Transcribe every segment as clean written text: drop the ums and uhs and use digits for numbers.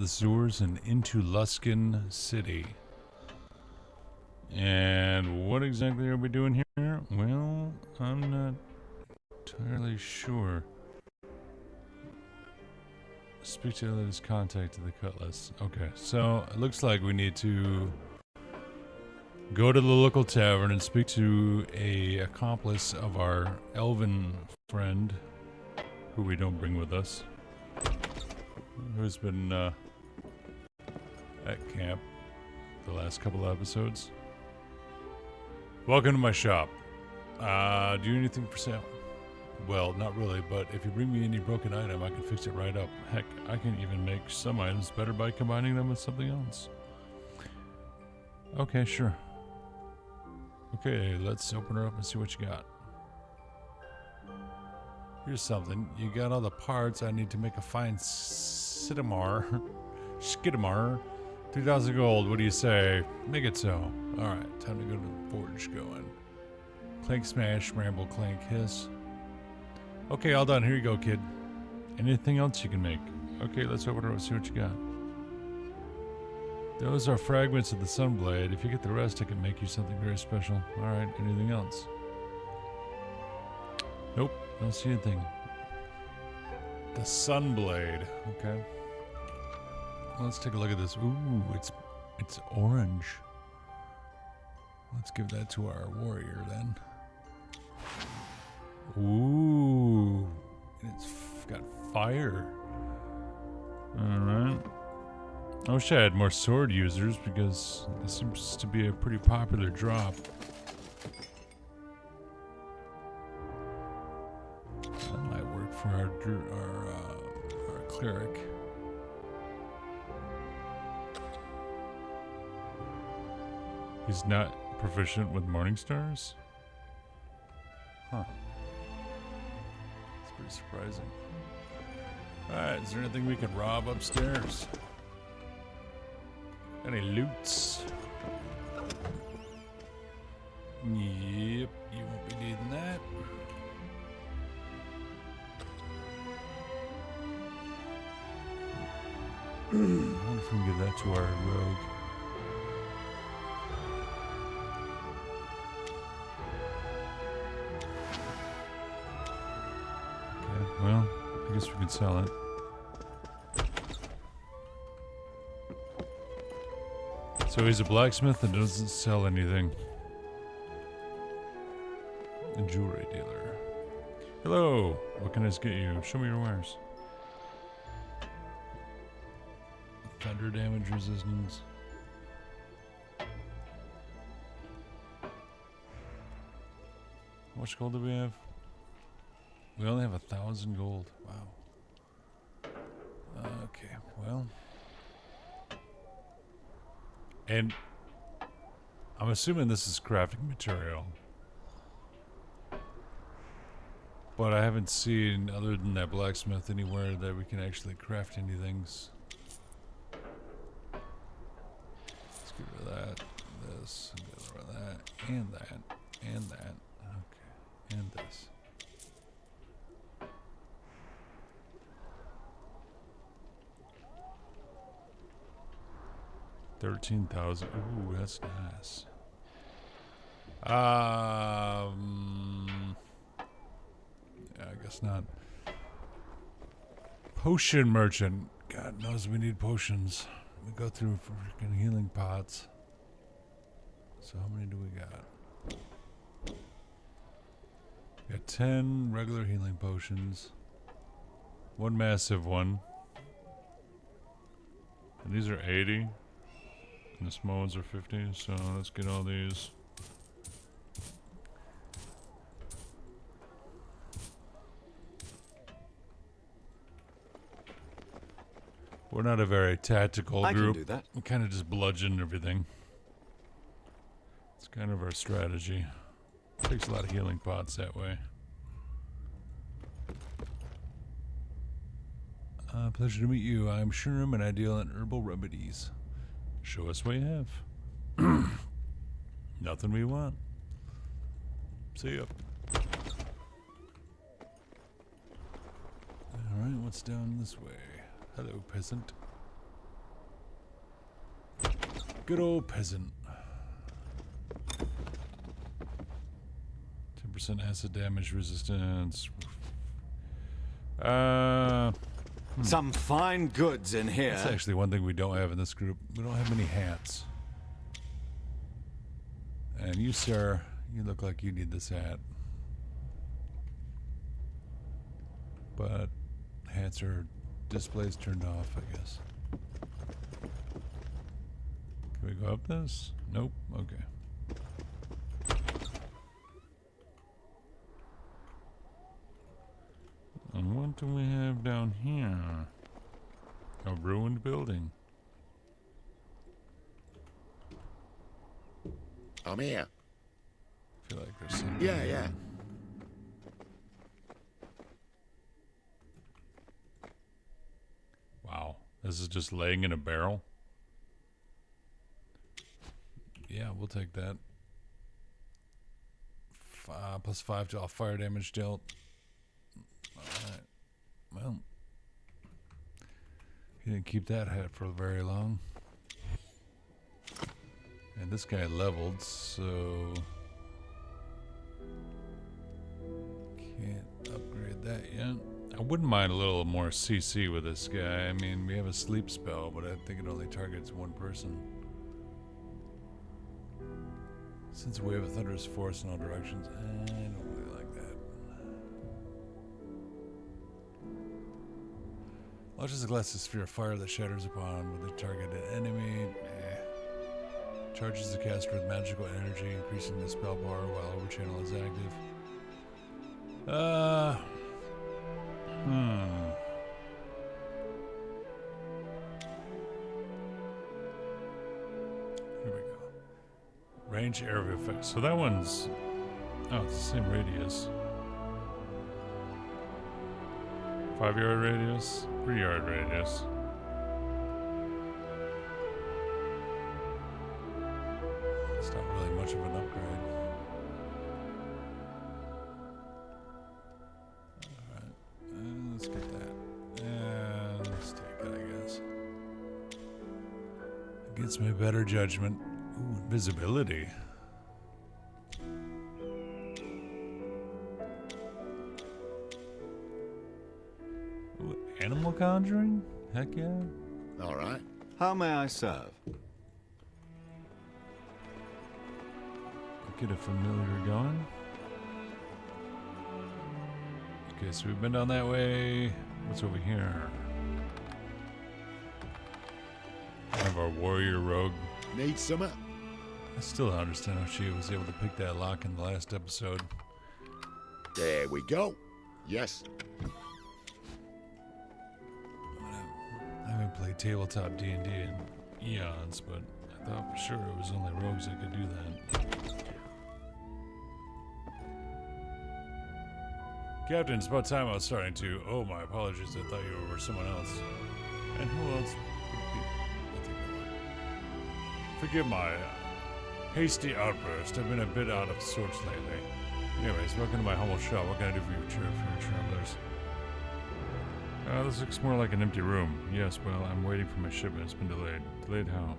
the sewers and into Luskan City. And what exactly are we doing here? Well, I'm not entirely sure. Speak to the latest contact to the Cutlass. Okay, so it looks like we need to go to the local tavern and speak to a accomplice of our elven friend, who we don't bring with us, who's been at camp the last couple of episodes. Welcome to my shop. Do you need anything for sale? Well, not really, but if you bring me any broken item, I can fix it right up. Heck, I can even make some items better by combining them with something else. Okay, sure. Okay, let's open her up and see what you got. Here's something. You got all the parts I need to make a fine Skidamar. 3,000 gold, what do you say? Make it so. Alright, time to go to the forge going. Clank, smash, ramble, clank, hiss. Okay, all done. Here you go, kid. Anything else you can make? Okay, let's open it up and see what you got. Those are fragments of the Sunblade. If you get the rest, I can make you something very special. Alright, anything else? Nope, don't see anything. The Sunblade. Okay. Let's take a look at this. Ooh, it's orange. Let's give that to our warrior then. Ooh, it's got fire. Alright. I wish I had more sword users because this seems to be a pretty popular drop. That might work for our cleric. He's not proficient with morning stars? Huh. That's pretty surprising. Alright, is there anything we can rob upstairs? Any loots? Yep, you won't be needing that. I wonder if we can give that to our rogue. Okay, well, I guess we can sell it. So he's a blacksmith and doesn't sell anything. A jewelry dealer. Hello, what can I get you? Show me your wares. Thunder damage resistance. How much gold do we have? We only have 1,000 gold. Wow. Okay, well. And I'm assuming this is crafting material. But I haven't seen, other than that blacksmith, anywhere that we can actually craft anything. Let's get rid of that, this, get rid of that, and that, and that. Okay, and this. $13,000. Ooh, that's nice. Yeah, I guess not. Potion merchant. God knows we need potions. We go through freaking healing pots. So how many do we got? We got 10 regular healing potions. One massive one. And these are 80. And the small ones are 50, so let's get all these. We're not a very tactical group. I can do that. We kind of just bludgeon everything. It's kind of our strategy. Takes a lot of healing pots that way. Pleasure to meet you. I'm Sherm and I deal in herbal remedies. Show us what you have. Nothing we want. See ya. Alright, what's down this way? Hello, peasant. Good old peasant. 10% acid damage resistance. Some fine goods in here. That's actually one thing we don't have in this group. We don't have many hats. And you, sir, you look like you need this hat. But hats are displays turned off, I guess. Can we go up this? Nope. Okay. And what do we have down here? A ruined building. I'm here. I feel like there's something. Yeah. Wow. This is just laying in a barrel? Yeah, we'll take that. +5 to all fire damage dealt. Alright. Well. He didn't keep that hat for very long. And this guy leveled, so... Can't upgrade that yet. I wouldn't mind a little more CC with this guy. I mean, we have a sleep spell, but I think it only targets one person. Since we have a thunderous force in all directions, I don't really like that. Launches a glass sphere of fire that shatters upon with the targeted enemy. Charges the caster with magical energy, increasing the spell power while overchannel is active. Here we go. Range area effect. So that one's... Oh, it's the same radius. 5-yard radius, 3-yard radius. It's not really much of an upgrade. Alright, let's get that. And let's take it, I guess. Against my better judgment. Ooh, invisibility. Ooh, animal conjuring? Heck yeah. All right. How may I serve? Get a familiar going. Okay, so we've been down that way. What's over here? Kind of our warrior rogue. Need some up. I still don't understand how she was able to pick that lock in the last episode. There we go. Yes. I haven't played tabletop D&D in eons, but I thought for sure it was only rogues that could do that. Captain, it's about time I was starting to... Oh, my apologies. I thought you were someone else. And who else would be... I think I would. Forgive my hasty outburst. I've been a bit out of sorts lately. Anyways, welcome to my humble shop. What can I do for you, travelers? This looks more like an empty room. Yes, well, I'm waiting for my shipment. It's been delayed. Delayed how?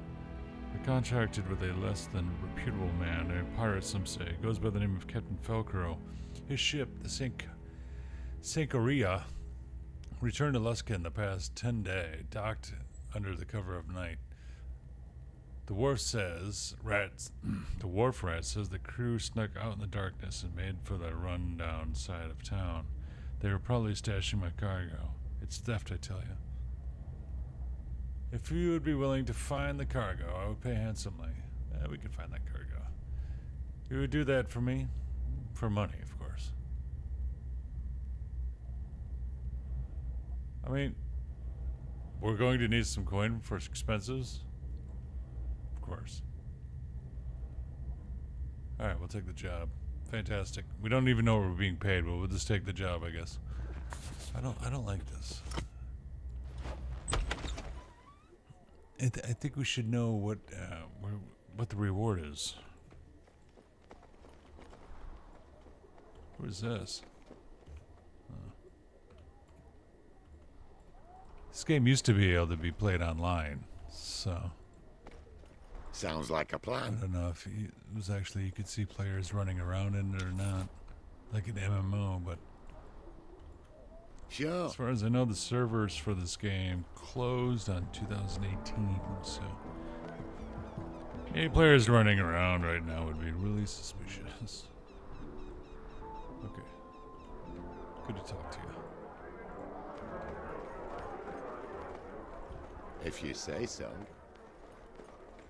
I contracted with a less than reputable man, a pirate some say. Goes by the name of Captain Felcrow. His ship, the Sankoria, returned to Luskan the past 10 days, docked under the cover of night. The wharf rat says the crew snuck out in the darkness and made for the run-down side of town. They were probably stashing my cargo. It's theft, I tell you. If you would be willing to find the cargo, I would pay handsomely. We can find that cargo. You would do that for me? For money, of course. I mean, we're going to need some coin for expenses. Of course. Alright, we'll take the job. Fantastic. We don't even know we're being paid, but we'll just take the job, I guess. I don't like this. I think we should know what the reward is. What is this? This game used to be able to be played online, so Sounds like a I plan. don't know if it was actually you could see players running around in it or not, like an MMO. But Sure. as far as I know, the servers for this game closed on 2018. So any players running around right now would be really suspicious. Okay. Good to talk to you. If you say so.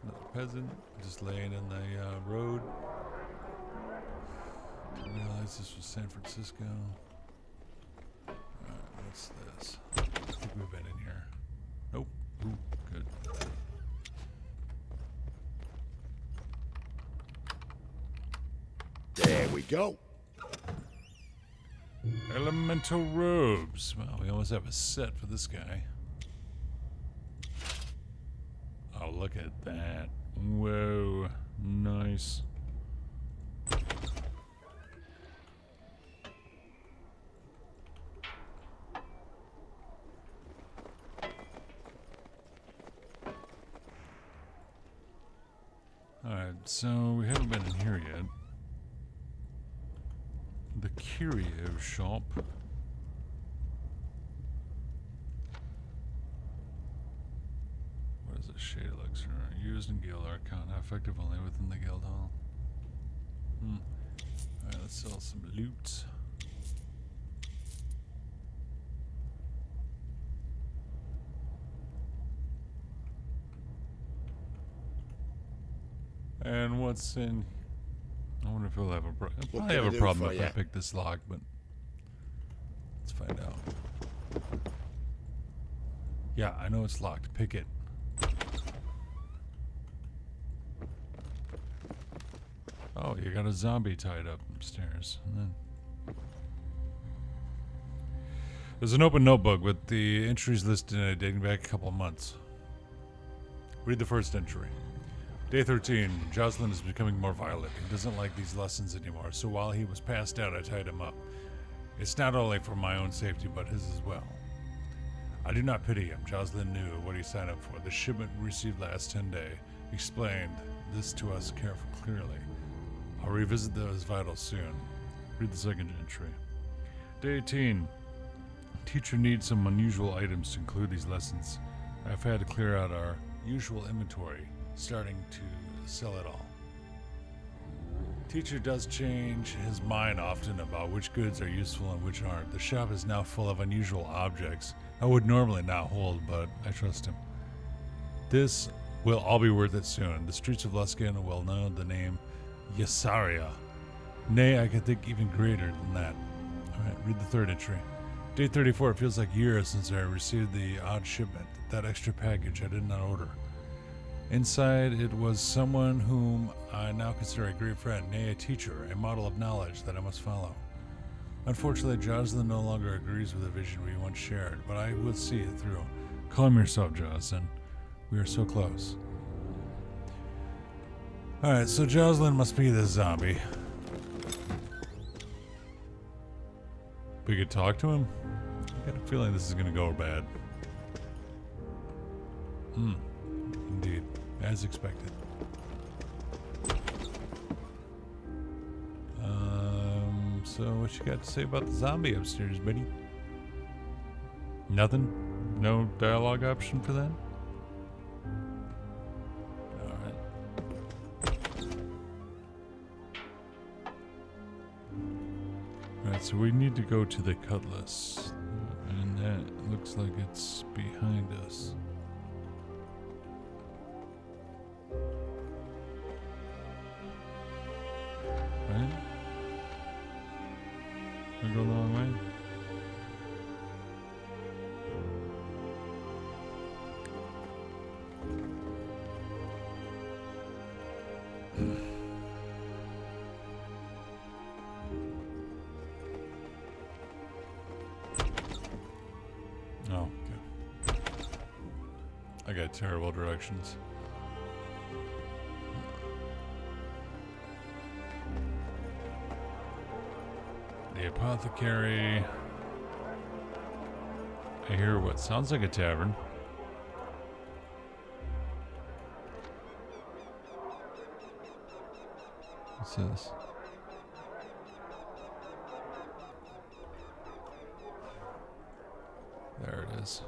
Another peasant just laying in the road. Didn't realize this was San Francisco. Alright, what's this? I think we've been in here. Nope. Ooh, good. There we go. Elemental robes. Well, we always have a set for this guy. Oh, look at that. Whoa. Nice. Alright, so we haven't been in here yet. The curio shop. What is it? Shade elixir. Used in guild archon. Effective only within the guild hall. Alright, let's sell some loot. And what's in... I wonder if he'll have a problem. He'll probably can have I a do problem for if I ya? pick this lock, but... Let's find out. Yeah, I know it's locked. Pick it. Oh, you got a zombie tied up upstairs. And then there's an open notebook with the entries listed in it dating back a couple of months. Read the first entry. Day 13. Jocelyn is becoming more violent. He doesn't like these lessons anymore, so while he was passed out, I tied him up. It's not only for my own safety, but his as well. I do not pity him. Jocelyn knew what he signed up for. The shipment we received last 10 day explained this to us clearly. I'll revisit those vitals soon. Read the second entry. Day 18. Teacher needs some unusual items to include these lessons. I've had to clear out our usual inventory, starting to sell it all. Teacher does change his mind often about which goods are useful and which aren't. The shop is now full of unusual objects I would normally not hold, but I trust him. This will all be worth it soon. The streets of Luskan will know the name Yasaria. Nay, I can think even greater than that. Alright, read the third entry. Day 34, it feels like years since I received the odd shipment, that extra package I did not order. Inside, it was someone whom I now consider a great friend, nay, a teacher, a model of knowledge that I must follow. Unfortunately, Jocelyn no longer agrees with the vision we once shared, but I will see it through. Calm yourself, Jocelyn. We are so close. Alright, so Jocelyn must be the zombie. We could talk to him? I got a feeling this is gonna go bad. Indeed. As expected. So what you got to say about the zombie upstairs, buddy? Nothing? No dialogue option for that? Alright, so we need to go to the cutlass. And that looks like it's behind us. Right? We go the long way? Oh, okay. I got terrible directions. The apothecary. I hear what sounds like a tavern. What's this? There it is.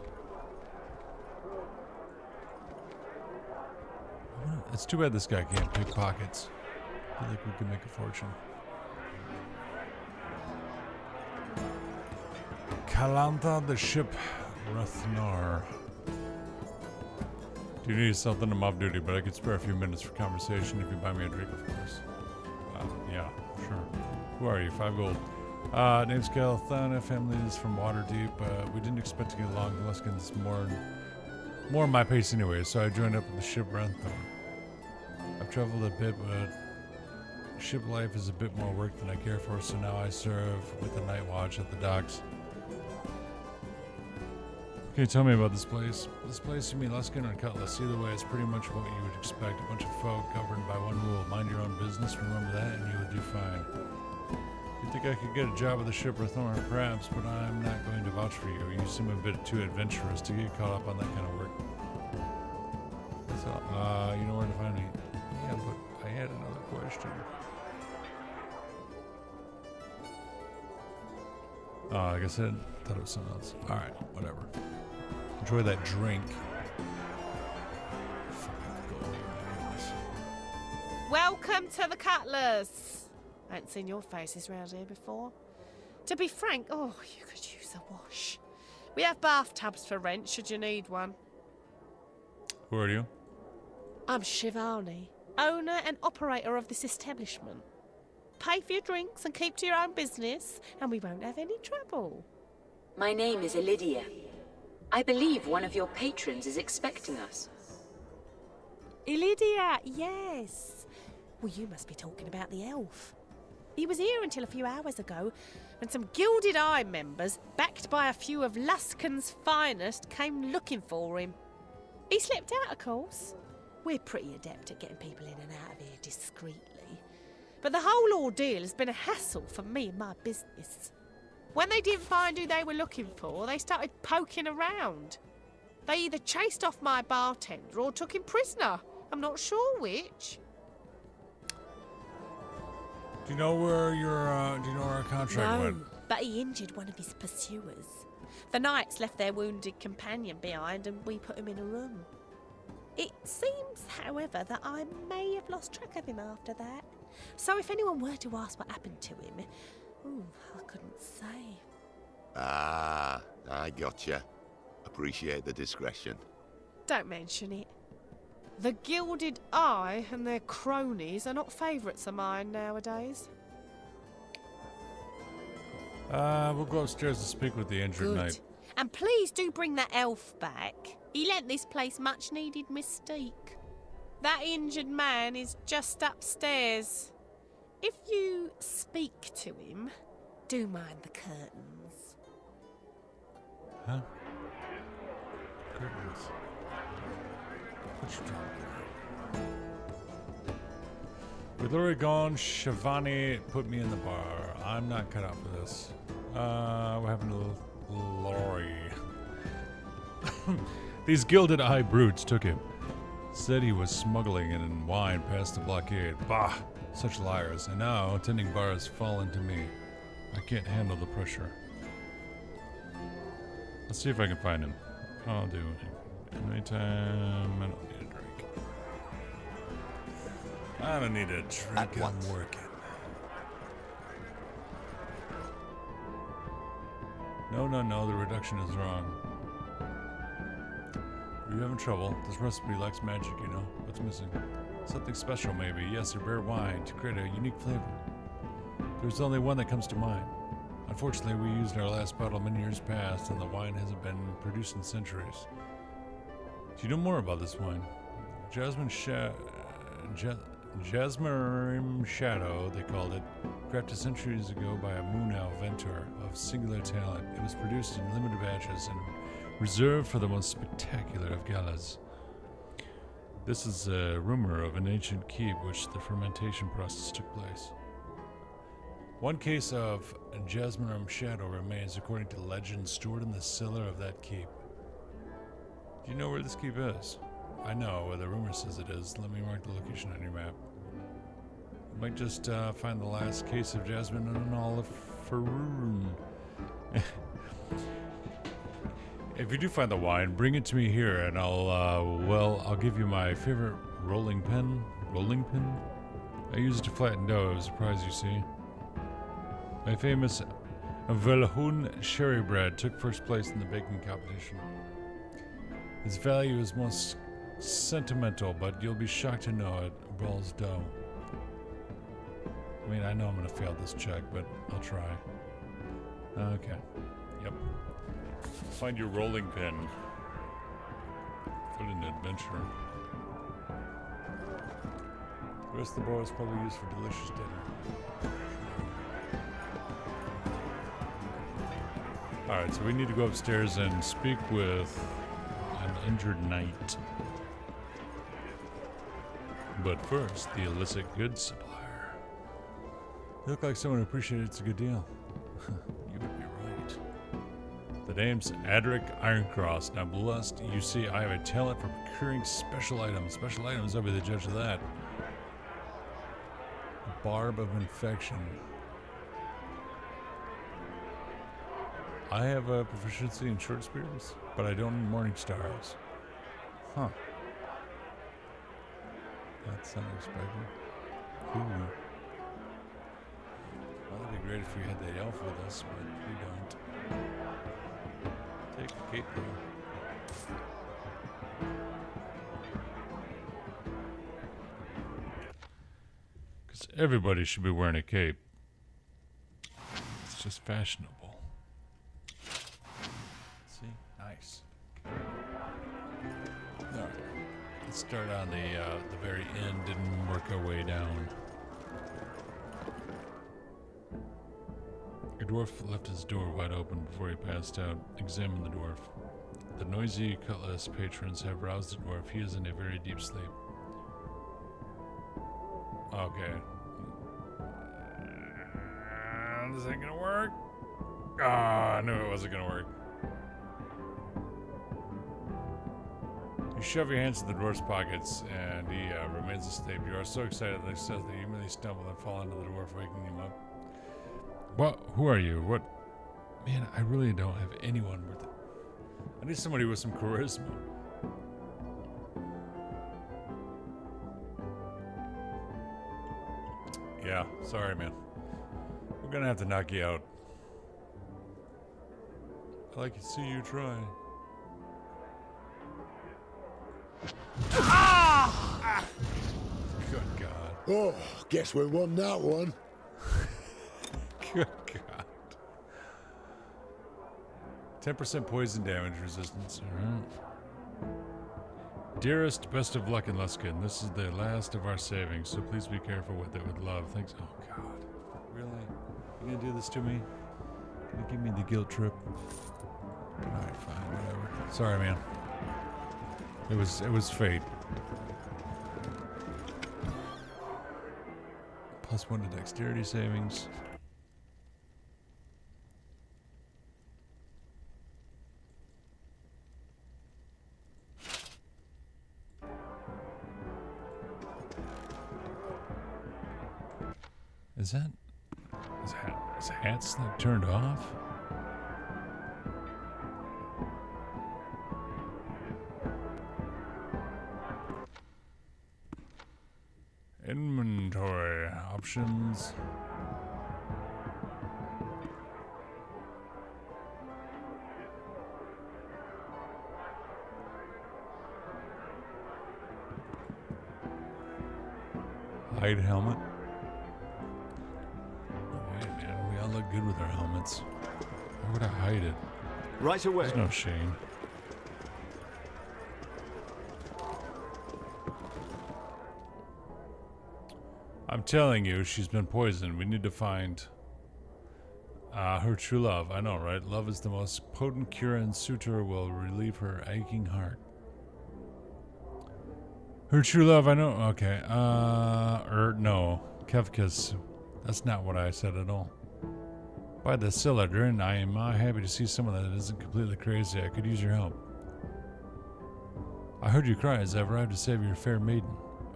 It's too bad this guy can't pick pockets. I feel like we could make a fortune. Kalantha, the ship Rathnar. Do you need something? I'm off duty, but I could spare a few minutes for conversation if you buy me a drink, of course. Yeah, sure. Who are you? 5 gold. Name's Galthana, family's from Waterdeep. We didn't expect to get along. Luskan's more my pace anyway, so I joined up with the ship Rathnar. I've traveled a bit, but ship life is a bit more work than I care for, so now I serve with the night watch at the docks. Okay, tell me about this place. This place, you mean Luskan or Cutlass? Either way, it's pretty much what you would expect. A bunch of folk governed by one rule. Mind your own business, remember that, and you will do fine. You think I could get a job with the ship Rathnar? Perhaps, but I'm not going to vouch for you. You seem a bit too adventurous to get caught up on that kind of work. So, you know where to find me. Yeah, but I had another question. Like I said, thought it was something else. Alright, whatever. Enjoy that drink. Welcome to the Cutlass. I ain't seen your faces round here before. To be frank, you could use a wash. We have bathtubs for rent should you need one. Who are you? I'm Shivani, owner and operator of this establishment. Pay for your drinks and keep to your own business, and we won't have any trouble. My name is Elidia. I believe one of your patrons is expecting us. Elidia, yes. Well, you must be talking about the elf. He was here until a few hours ago, when some Gilded Eye members, backed by a few of Luskan's finest, came looking for him. He slipped out, of course. We're pretty adept at getting people in and out of here discreetly. But the whole ordeal has been a hassle for me and my business. When they didn't find who they were looking for, they started poking around. They either chased off my bartender or took him prisoner. I'm not sure which. Do you know where your contract went? No, but he injured one of his pursuers. The knights left their wounded companion behind and we put him in a room. It seems, however, that I may have lost track of him after that. So if anyone were to ask what happened to him, I couldn't say. Ah, I gotcha. Appreciate the discretion. Don't mention it. The Gilded Eye and their cronies are not favourites of mine nowadays. We'll go upstairs to speak with the injured Good. knight. And please do bring that elf back. He lent this place much needed mystique. That injured man is just upstairs. If you speak to him, do mind the curtains. Huh? Curtains. What's wrong? With Lori gone, Shivani put me in the bar. I'm not cut out for this. We're having a Lori. These Gilded Eye brutes took him. Said he was smuggling it in wine past the blockade. Bah! Such liars. And now, tending bar has fallen to me. I can't handle the pressure. Let's see if I can find him. I'll do it. Anytime. I don't need a drink. I don't need a drink. I'm working. No. The reduction is wrong. Are you having trouble? This recipe lacks magic, you know. What's missing? Something special, maybe. Yes, a rare wine to create a unique flavor. There's only one that comes to mind. Unfortunately, we used our last bottle many years past, and the wine hasn't been produced in centuries. Do you know more about this wine? Jasmine Shadow, they called it, crafted centuries ago by a moon owl inventor of singular talent. It was produced in limited batches and reserved for the most spectacular of galas. This is a rumor of an ancient keep which the fermentation process took place. One case of Jasmine Shadow remains, according to legend, stored in the cellar of that keep. Do you know where this keep is? I know where the rumor says it is. Let me mark the location on your map. Might just find the last case of jasmine and an olive faroon. If you do find the wine, bring it to me here, and I'll give you my favorite rolling pin. Rolling pin? I use it to flatten dough. I was surprised, you see. My famous Velhoun sherry bread took first place in the baking competition. Its value is most sentimental, but you'll be shocked to know it rolls dough. I mean, I know I'm going to fail this check, but I'll try. Okay. Yep. Find your rolling pin. What an adventure. The rest of the bowl is probably used for delicious dinner. Alright, so we need to go upstairs and speak with an injured knight. But first, the illicit goods supplier. You look like someone who appreciates a good deal. You would be right. The name's Adric Ironcross. Now, blessed, you see, I have a talent for procuring special items. Special items, I'll be the judge of that. Barb of Infection. I have a proficiency in short spears, but I don't in morning stars. Huh. That's unexpected. Cool. Well, that'd be great if we had that elf with us, but we don't. Take a cape though. Because everybody should be wearing a cape. It's just fashionable. See? Nice. Alright. Let's start on the very end and work our way down. A dwarf left his door wide open before he passed out. Examine the dwarf. The noisy cutlass patrons have roused the dwarf. He is in a very deep sleep. Okay. This ain't gonna work. I knew it wasn't gonna work. You shove your hands in the dwarf's pockets, and he remains asleep. You are so excited that he says that you immediately stumble and fall into the dwarf, waking him up. What? Who are you? What? Man, I really don't have anyone worth it. I need somebody with some charisma. Yeah, sorry, man. We're gonna have to knock you out. I like to see you try. Ah! Good God. Oh, guess we won that one. Good God. 10% poison damage resistance. Alright. Dearest, best of luck in Luskan. This is the last of our savings, so please be careful with it with love. Thanks. Oh, God. Really? You gonna do this to me? Can you give me the guilt trip? Alright, fine, whatever. Sorry, man. It was fate. +1 to dexterity savings. Is the hat's like turned off? Inventory options. Hide helmet. Look good with our helmets. Why would I hide it? Right away. There's no shame. I'm telling you, she's been poisoned. We need to find her true love. I know, right? Love is the most potent cure, and suitor will relieve her aching heart. Her true love, I know. Okay. No. Kefkas. That's not what I said at all. By the Siladrin, I am happy to see someone that isn't completely crazy. I could use your help. I heard you cry as I arrived to save your fair maiden.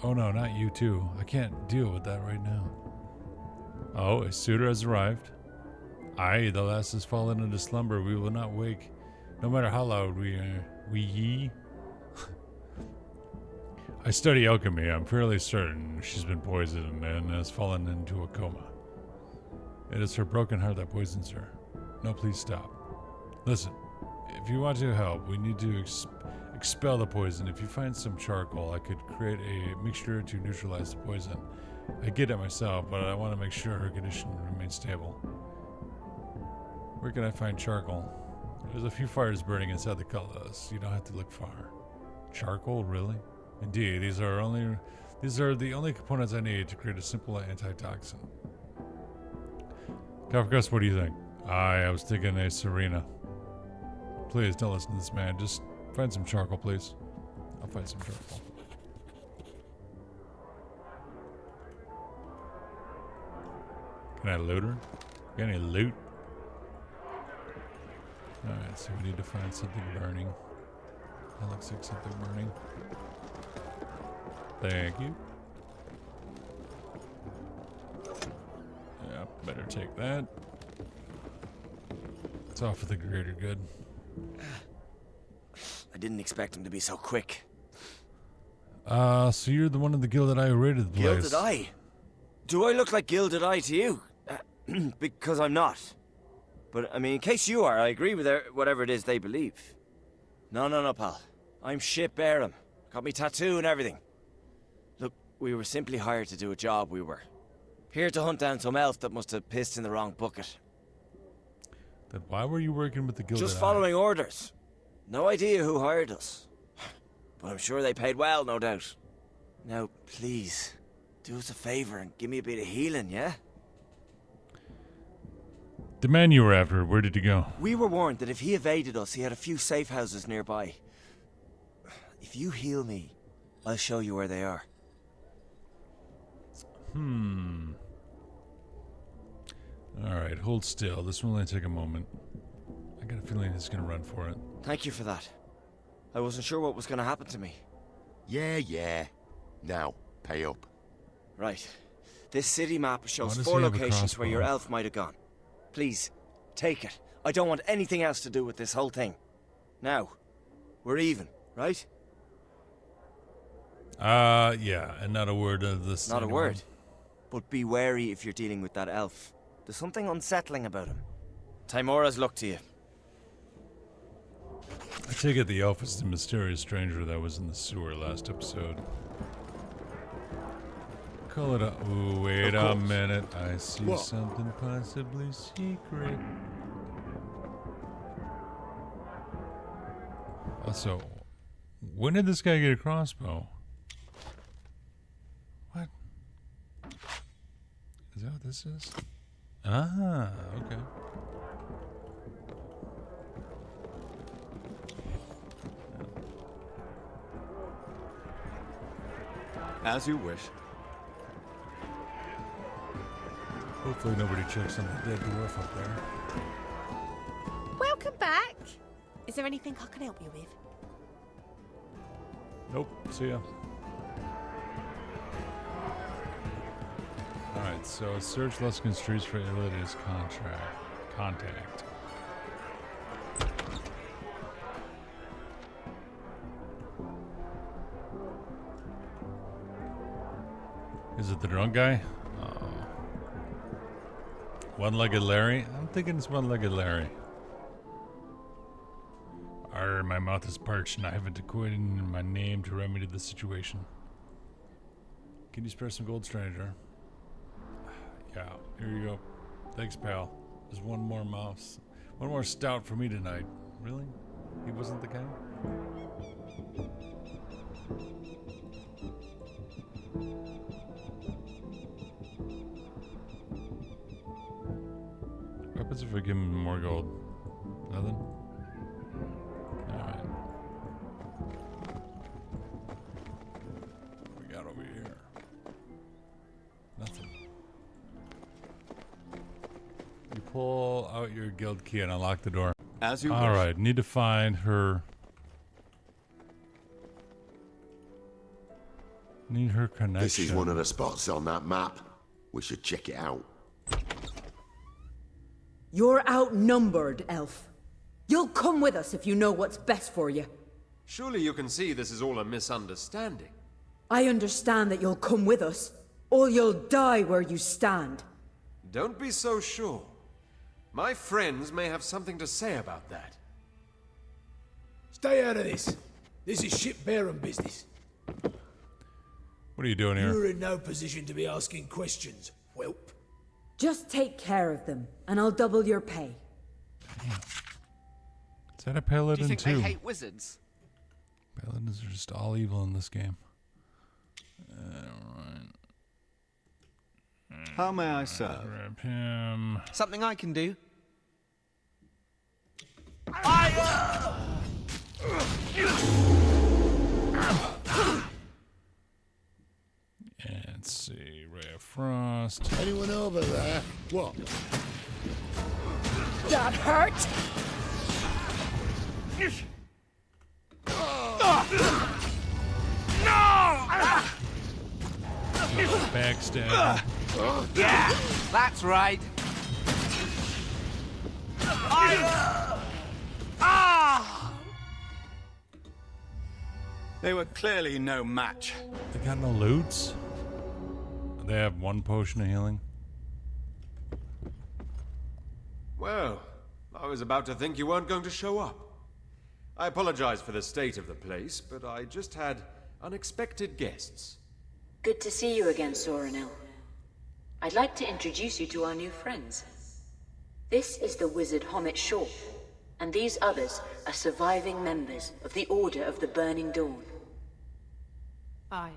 Oh no, not you too. I can't deal with that right now. Oh, a suitor has arrived. Aye, the lass has fallen into slumber. We will not wake, no matter how loud we are. We ye? I study alchemy. I'm fairly certain she's been poisoned and has fallen into a coma. It is her broken heart that poisons her. No, please stop. Listen, if you want to help, we need to expel the poison. If you find some charcoal, I could create a mixture to neutralize the poison. I get it myself, but I want to make sure her condition remains stable. Where can I find charcoal? There's a few fires burning inside the cutlass. You don't have to look far. Charcoal, really? Indeed, these are the only components I need to create a simple antitoxin. Kafkas, what do you think? I was thinking a Serena. Please don't listen to this man. Just find some charcoal, please. I'll find some charcoal. Can I loot her? Got any loot? Alright, so we need to find something burning. That looks like something burning. Thank you. Yeah, better take that. It's all for the greater good. I didn't expect him to be so quick. So you're the one in the Gilded Eye who raided the place. Gilded Eye? Do I look like Gilded Eye to you? Because I'm not. But, I mean, in case you are, I agree with whatever it is they believe. No, pal. I'm shit Eberron. Got me tattoo and everything. Look, we were simply hired to do a job, we were. Here to hunt down some elf that must have pissed in the wrong bucket. Then why were you working with the Gilded Eye? Just following orders. No idea who hired us. But I'm sure they paid well, no doubt. Now, please, do us a favor and give me a bit of healing, yeah? The man you were after, where did he go? We were warned that if he evaded us, he had a few safe houses nearby. If you heal me, I'll show you where they are. Alright, hold still. This will only take a moment. I got a feeling he's gonna run for it. Thank you for that. I wasn't sure what was going to happen to me. Yeah. Now, pay up. Right. This city map shows Why does 4 he have a locations where your crossbow? elf might have gone. Please, take it. I don't want anything else to do with this whole thing. Now, we're even, right? Yeah, and not a word of this. Not a word. But be wary if you're dealing with that elf. There's something unsettling about him. Timora's luck to you. I take it the elf is the mysterious stranger that was in the sewer last episode. Call it a... Ooh, wait a minute. I see What? something possibly secret. Also, when did this guy get a crossbow? What? Is that what this is? Ah, okay. As you wish. Hopefully nobody checks on the dead dwarf up there. Welcome back. Is there anything I can help you with? Nope. See ya. Alright, so search Luskan streets for Elida's contact. Is it the drunk guy? One-legged Larry? I'm thinking it's one-legged Larry. Arr, my mouth is parched and I haven't quoted my name to remedy the situation. Can you spare some gold, stranger? Yeah, here you go. Thanks, pal. There's one more mouse. One more stout for me tonight. Really? He wasn't the guy? What happens if I give him more gold? Nothing? Alright. What we got over here? Nothing. You pull out your guild key and unlock the door. As you wish. Alright, need to find her. Need her connection. This is one of the spots on that map. We should check it out. You're outnumbered, Elf. You'll come with us if you know what's best for you. Surely you can see this is all a misunderstanding. I understand that you'll come with us, or you'll die where you stand. Don't be so sure. My friends may have something to say about that. Stay out of this. This is ship-bearing business. What are you doing here? You're in no position to be asking questions, whelp. Just take care of them, and I'll double your pay. Is that a paladin Do you think too? they hate wizards? Paladins are just all evil in this game. How may I serve? Grab him. Something I can do? Let's see, Ray of Frost. Anyone over there? What? That hurt! Backstab. Yeah, that's right. They were clearly no match. They got no loots? They have one potion of healing. Well, I was about to think you weren't going to show up. I apologize for the state of the place, but I just had unexpected guests. Good to see you again, Sorinel. I'd like to introduce you to our new friends. This is the wizard Hommet Shaw, and these others are surviving members of the Order of the Burning Dawn. Aye.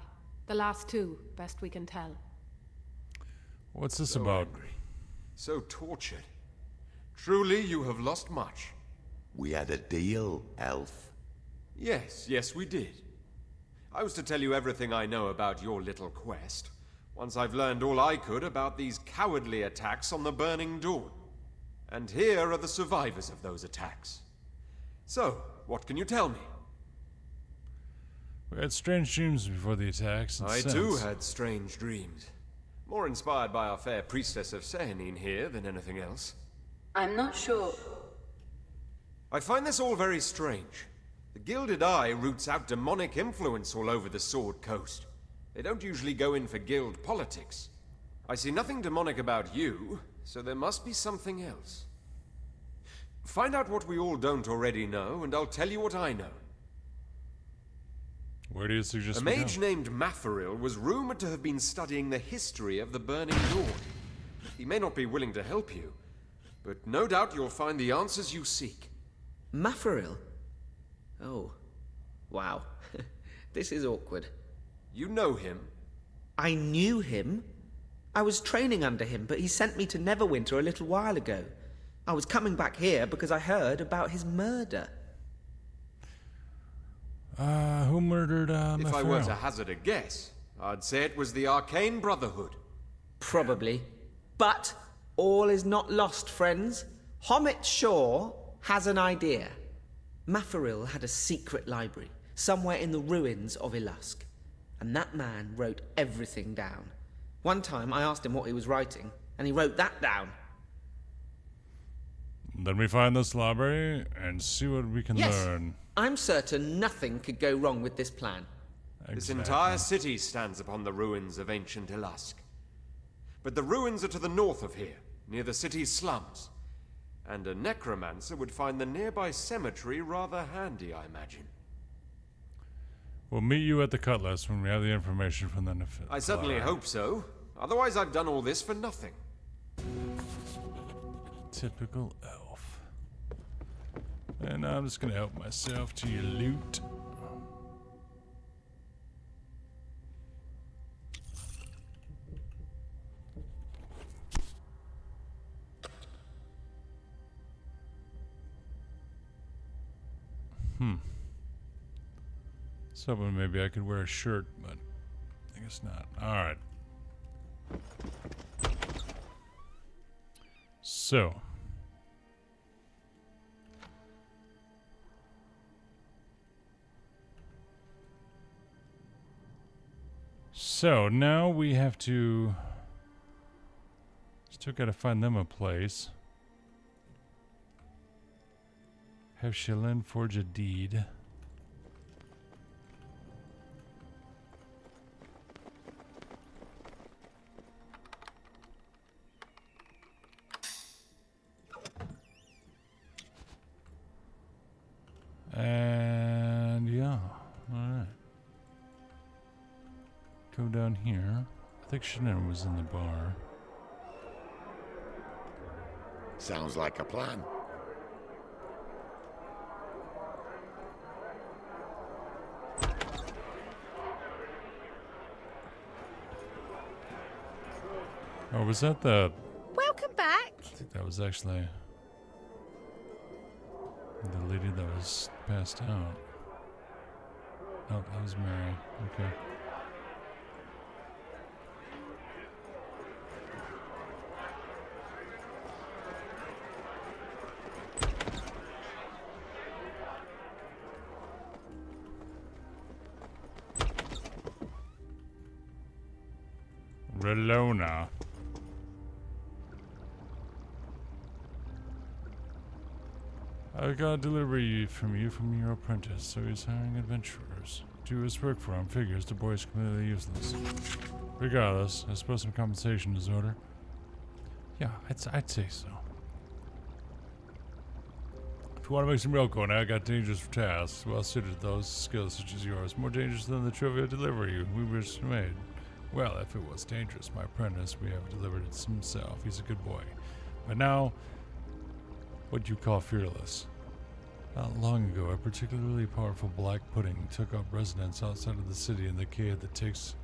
The last two, best we can tell. What's this So about? angry, so tortured. Truly, you have lost much. We had a deal, Elf. Yes, we did. I was to tell you everything I know about your little quest, once I've learned all I could about these cowardly attacks on the Burning Dawn. And here are the survivors of those attacks. So, what can you tell me? We had strange dreams before the attacks. And I since. too had strange dreams. More inspired by our fair priestess of Sehanine here than anything else. I'm not sure. I find this all very strange. The Gilded Eye roots out demonic influence all over the Sword Coast. They don't usually go in for guild politics. I see nothing demonic about you, so there must be something else. Find out what we all don't already know, and I'll tell you what I know. Where do you suggest A we mage go? named Mafaril was rumored to have been studying the history of the Burning Dawn. He may not be willing to help you, but no doubt you'll find the answers you seek. Mafaril? Oh. Wow. This is awkward. You know him? I knew him. I was training under him, but he sent me to Neverwinter a little while ago. I was coming back here because I heard about his murder. Who murdered If I were Mafaril? to hazard a guess, I'd say it was the Arcane Brotherhood. Probably. But all is not lost, friends. Hommet Shaw has an idea. Mafaril had a secret library, somewhere in the ruins of Ilusk. And that man wrote everything down. One time I asked him what he was writing, and he wrote that down. Then we find this library and see what we can Yes. learn. I'm certain nothing could go wrong with this plan. This entire city stands upon the ruins of ancient Ilusk. But the ruins are to the north of here, near the city's slums. And a necromancer would find the nearby cemetery rather handy, I imagine. We'll meet you at the Cutlass when we have the information from the I certainly hope so. Otherwise, I've done all this for nothing. Typical elf. And I'm just gonna help myself to your loot. So maybe I could wear a shirt, but I guess not. Alright. So. So now we have to. Still gotta find them a place. Have Shalyn forge a deed. And yeah, alright. Go down here. I think Shannon was in the bar. Sounds like a plan. Oh, was that the... Welcome back. I think that was actually the lady that was passed out. Oh, that was Mary. Okay. Relona. I got a delivery from your apprentice, so he's hiring adventurers. Do his work for him. Figures the boy's completely useless. Regardless, I suppose some compensation is order. Yeah, I'd say so. If you want to make some real going, I got dangerous tasks, well suited to those skills such as yours. More dangerous than the trivial delivery we just made. Well, if it was dangerous, my apprentice, we have delivered it himself. He's a good boy. But now, what you call fearless. Not long ago, a particularly powerful black pudding took up residence outside of the city in the cave that takes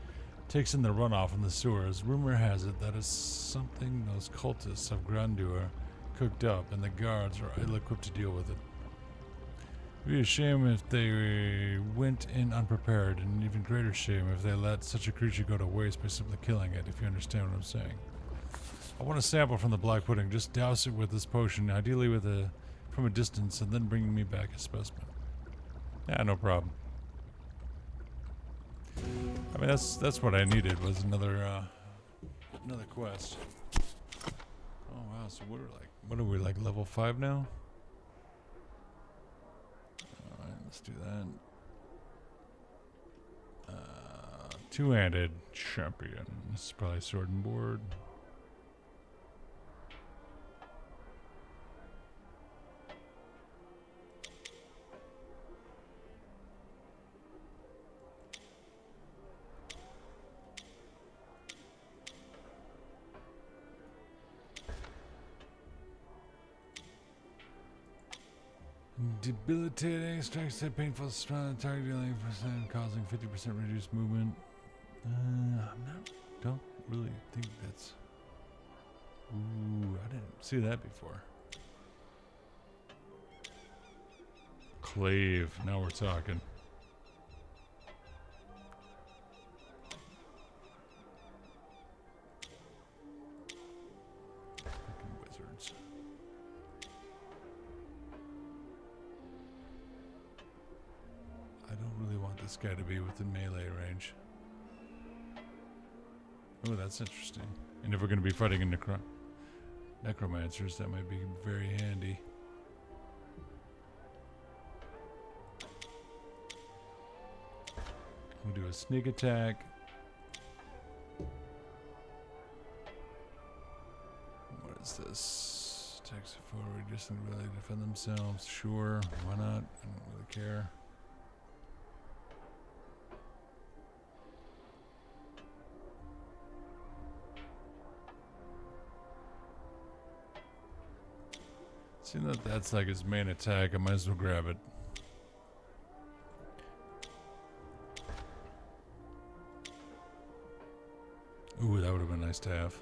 in the runoff from the sewers. Rumor has it that it's something those cultists of grandeur cooked up, and the guards are ill-equipped to deal with it. It'd be a shame if they went in unprepared, and an even greater shame if they let such a creature go to waste by simply killing it, if you understand what I'm saying. I want a sample from the black pudding. Just douse it with this potion, ideally from a distance, and then bring me back a specimen. Yeah, no problem. I mean, that's what I needed, was another quest. Oh wow, so what are we like level 5 now? Alright, let's do that. Two-handed champion. This is probably sword and board. Debilitating strikes that painful spot target dealing %, causing 50% reduced movement. Don't really think that's. Ooh, I didn't see that before. Clave, now we're talking. Fucking wizards. I don't really want this guy to be within melee range. Oh, that's interesting. And if we're going to be fighting a necromancers, that might be very handy. We'll do a sneak attack. What is this? Attacks forward, just really defend themselves. Sure, why not? I don't really care. Seeing that that's like his main attack, I might as well grab it. Ooh, that would have been nice to have.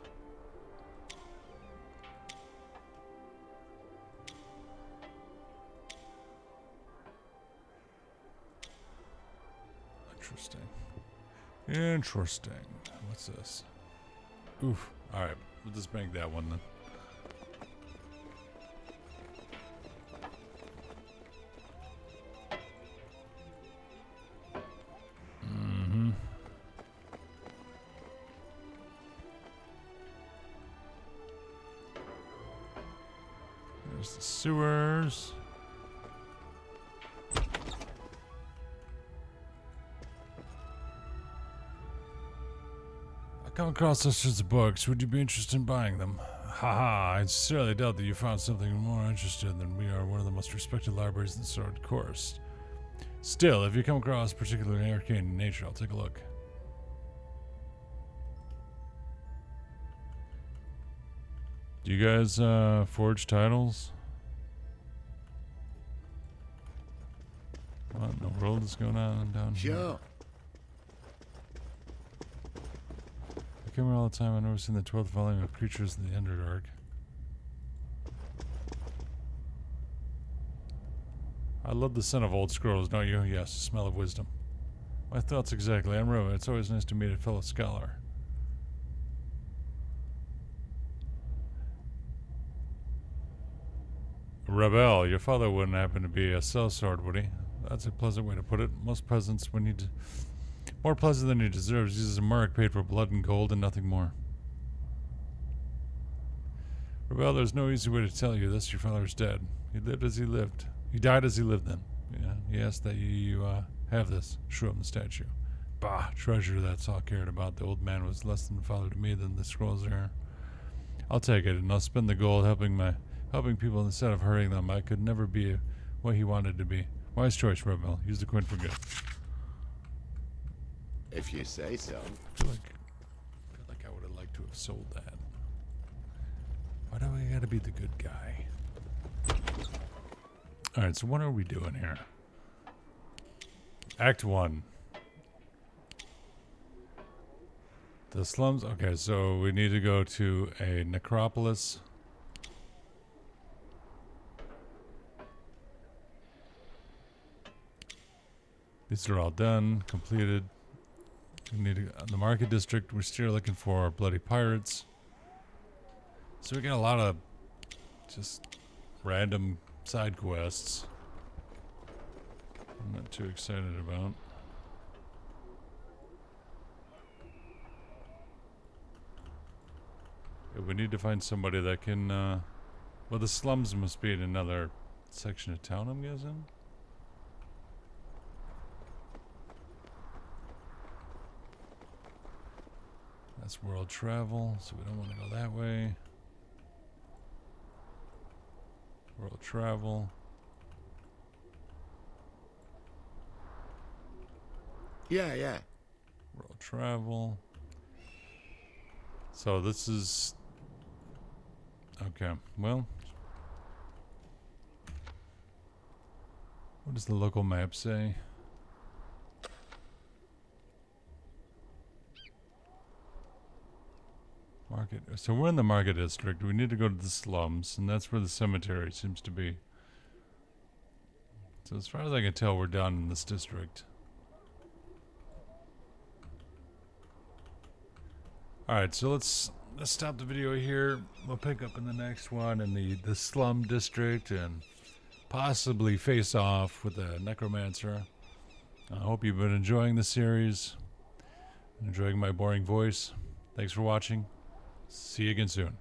Interesting. Interesting. What's this? Oof. Alright, we'll just bank that one then. There's the sewers. I come across such sorts of books. Would you be interested in buying them? Haha, I sincerely doubt that you found something more interesting than we are one of the most respected libraries in the Sword Coast. Still, if you come across particularly arcane in nature, I'll take a look. Do you guys forge titles? What in the world is going on down here? Sure. I come here all the time. I've never seen the 12th volume of Creatures in the Underdark. I love the scent of old scrolls, don't you? Yes, the smell of wisdom. My thoughts exactly. I'm Roma. It's always nice to meet a fellow scholar. Rebel, your father wouldn't happen to be a sellsword, would he? That's a pleasant way to put it. Most peasants, when he more pleasant than he deserves, uses a mark paid for blood and gold and nothing more. Rebel, there's no easy way to tell you this. Your father's dead. He lived as he lived. He died as he lived then. Yeah, he asked that you have this. Show him the statue. Bah, treasure that's all cared about. The old man was less than a father to me than the scrolls are. I'll take it, and I'll spend the gold helping people instead of hurting them. I could never be what he wanted to be. Wise choice, Rebel. Use the coin for good. If you say so. I feel like I would have liked to have sold that. Why do I gotta be the good guy? Alright, so what are we doing here? Act 1. The slums. Okay, so we need to go to a necropolis. These are all done, completed. We need to, the market district. We're still looking for bloody pirates. So we got a lot of just random side quests. I'm not too excited about. Yeah, we need to find somebody that can. Well, the slums must be in another section of town, I'm guessing. That's world travel, so we don't want to go that way. World travel. Yeah, yeah. World travel. So this is... Okay, well... What does the local map say? Market. So we're in the market district. We need to go to the slums, and that's where the cemetery seems to be. So as far as I can tell, we're down in this district. Alright, so let's stop the video here. We'll pick up in the next one in the slum district and possibly face off with the necromancer. I hope you've been enjoying the series, enjoying my boring voice. Thanks for watching. See you again soon.